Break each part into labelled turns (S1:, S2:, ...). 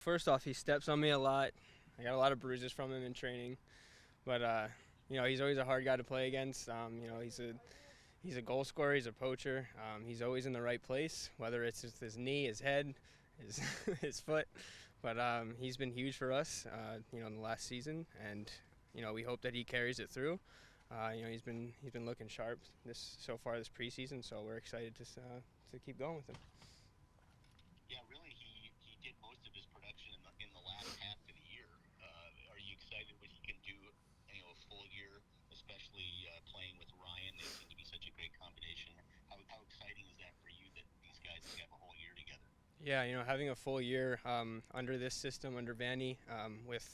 S1: First off, he steps on me a lot. I got a lot of bruises from him in training, but he's always a hard guy to play against. He's a goal scorer. He's a poacher. He's always in the right place, whether it's just his knee, his head, his his foot. But he's been huge for us, in the last season, and we hope that he carries it through. He's been looking sharp this preseason, so we're excited to keep going with him.
S2: Yeah, really, he did most of his production in the last half of the year. Are you excited what he can do, a full year, especially playing with Ryan? They seem to be such a great combination. How exciting is that for you that these guys have a whole year together?
S1: Yeah, having a full year under this system, under Vanny, with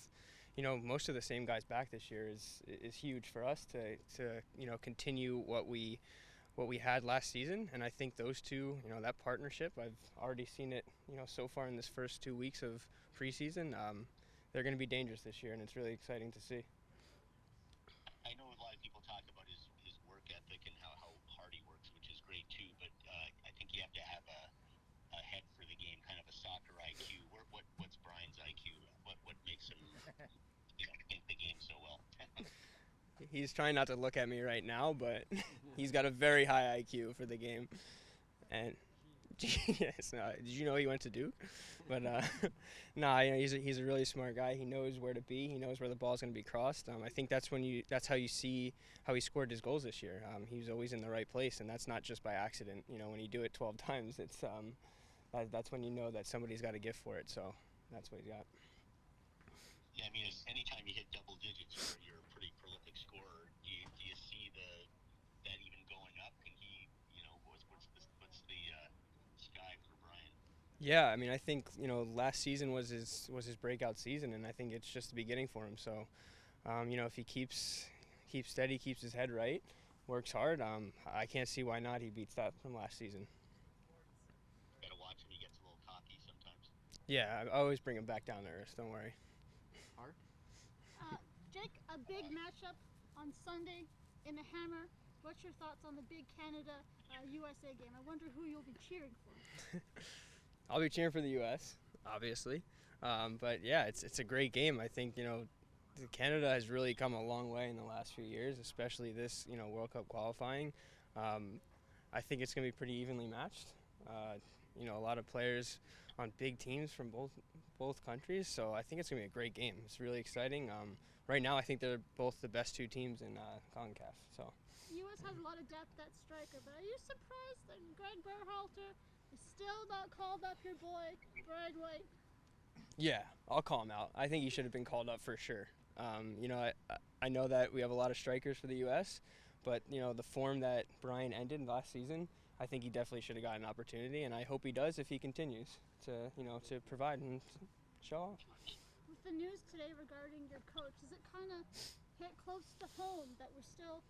S1: most of the same guys back this year is huge for us to continue what we had last season. And I think those two, that partnership, I've already seen it, so far in this first 2 weeks of preseason. They're going to be dangerous this year, and it's really exciting to see.
S2: I know a lot of people talk about his work ethic and how hard he works, which is great too. But I think you have to have a head for the game, kind of a soccer IQ. What's Brian's IQ? What makes him think the game so well?
S1: He's trying not to look at me right now, but he's got a very high IQ for the game. And yes, no, did you know he went to Duke? But nah, he's a really smart guy. He knows where to be. He knows where the ball's going to be crossed. I think that's how you see how he scored his goals this year. He was always in the right place, and that's not just by accident. When you do it 12 times, that's when you know that somebody's got a gift for it. So that's what he's got.
S2: Yeah, I mean, anytime you hit double digits, you're a pretty prolific scorer. Do you see that even going up? Can he, what's the sky for Brian?
S1: Yeah, I mean, I think last season was his breakout season, and I think it's just the beginning for him. So, if he keeps steady, keeps his head right, works hard, I can't see why not. He beats that from last season.
S2: Got to watch him. He gets a little cocky sometimes.
S1: Yeah, I always bring him back down to earth. Don't worry.
S3: Art? Jake, a big matchup on Sunday in the Hammer. What's your thoughts on the big Canada USA game? I wonder who you'll be cheering for.
S1: I'll be cheering for the U.S. obviously, but yeah, it's a great game. I think Canada has really come a long way in the last few years, especially this World Cup qualifying. I think it's going to be pretty evenly matched. A lot of players on big teams from both countries, so I think it's going to be a great game. It's really exciting. Right now, I think they're both the best two teams in CONCACAF. So.
S3: U.S. has a lot of depth at striker, but are you surprised that Greg Berhalter is still not called up your boy, Brian White?
S1: Yeah, I'll call him out. I think he should have been called up for sure. I know that we have a lot of strikers for the U.S., but the form that Brian ended last season, I think he definitely should have gotten an opportunity, and I hope he does if he continues to provide and show off.
S3: With the news today regarding your coach, does it kind of hit close to home that we're still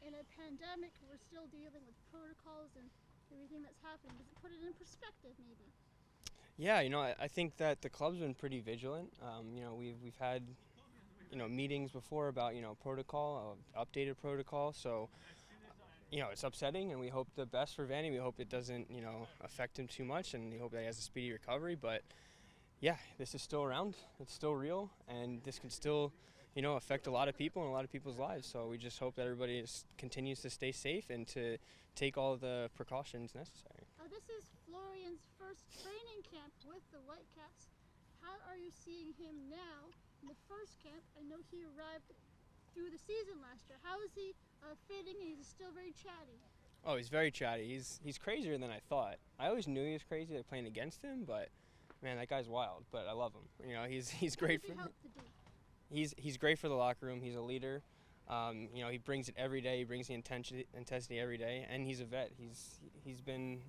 S3: in a pandemic, we're still dealing with protocols and everything that's happening? Does it put it in perspective, maybe?
S1: Yeah, I think that the club's been pretty vigilant. We've had meetings before about protocol, updated protocol. So it's upsetting, and we hope the best for Vanny. We hope it doesn't affect him too much, and we hope that he has a speedy recovery. But yeah, this is still around. It's still real, and this can still affect a lot of people and a lot of people's lives. So we just hope that everybody continues to stay safe and to take all the precautions necessary.
S3: This is Florian's first training camp with the Whitecaps. How are you seeing him now in the first camp? I know he arrived through the season last year. How is he fitting? He's still very chatty.
S1: Oh, he's very chatty. He's crazier than I thought. I always knew he was crazy, like playing against him, but man, that guy's wild. But I love him. He's great for. He's great for the locker room. He's a leader. He brings it every day. He brings the intensity every day, and he's a vet. He's been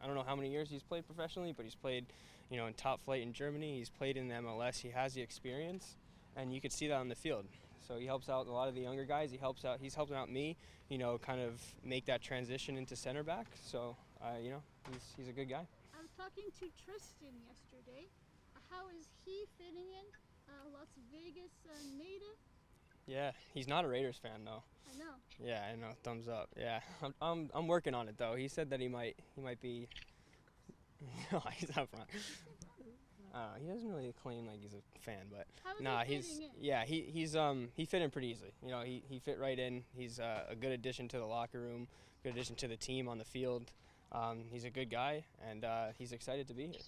S1: I don't know how many years he's played professionally, but he's played in top flight in Germany. He's played in the MLS. He has the experience, and you could see that on the field. So he helps out a lot of the younger guys. He's helping out me, kind of make that transition into center back. So he's a good guy.
S3: I was talking to Tristan yesterday. How is he fitting in? Las Vegas native.
S1: Yeah, he's not a Raiders fan though.
S3: I know.
S1: Yeah, I know. Thumbs up. Yeah, I'm working on it though. He said that he might be. No, he's not front. He doesn't really claim like he's a fan, but
S3: How is
S1: nah,
S3: he fitting in?
S1: yeah, he fit in pretty easily. You know, he fit right in. He's a good addition to the locker room, good addition to the team on the field. He's a good guy, and he's excited to be here.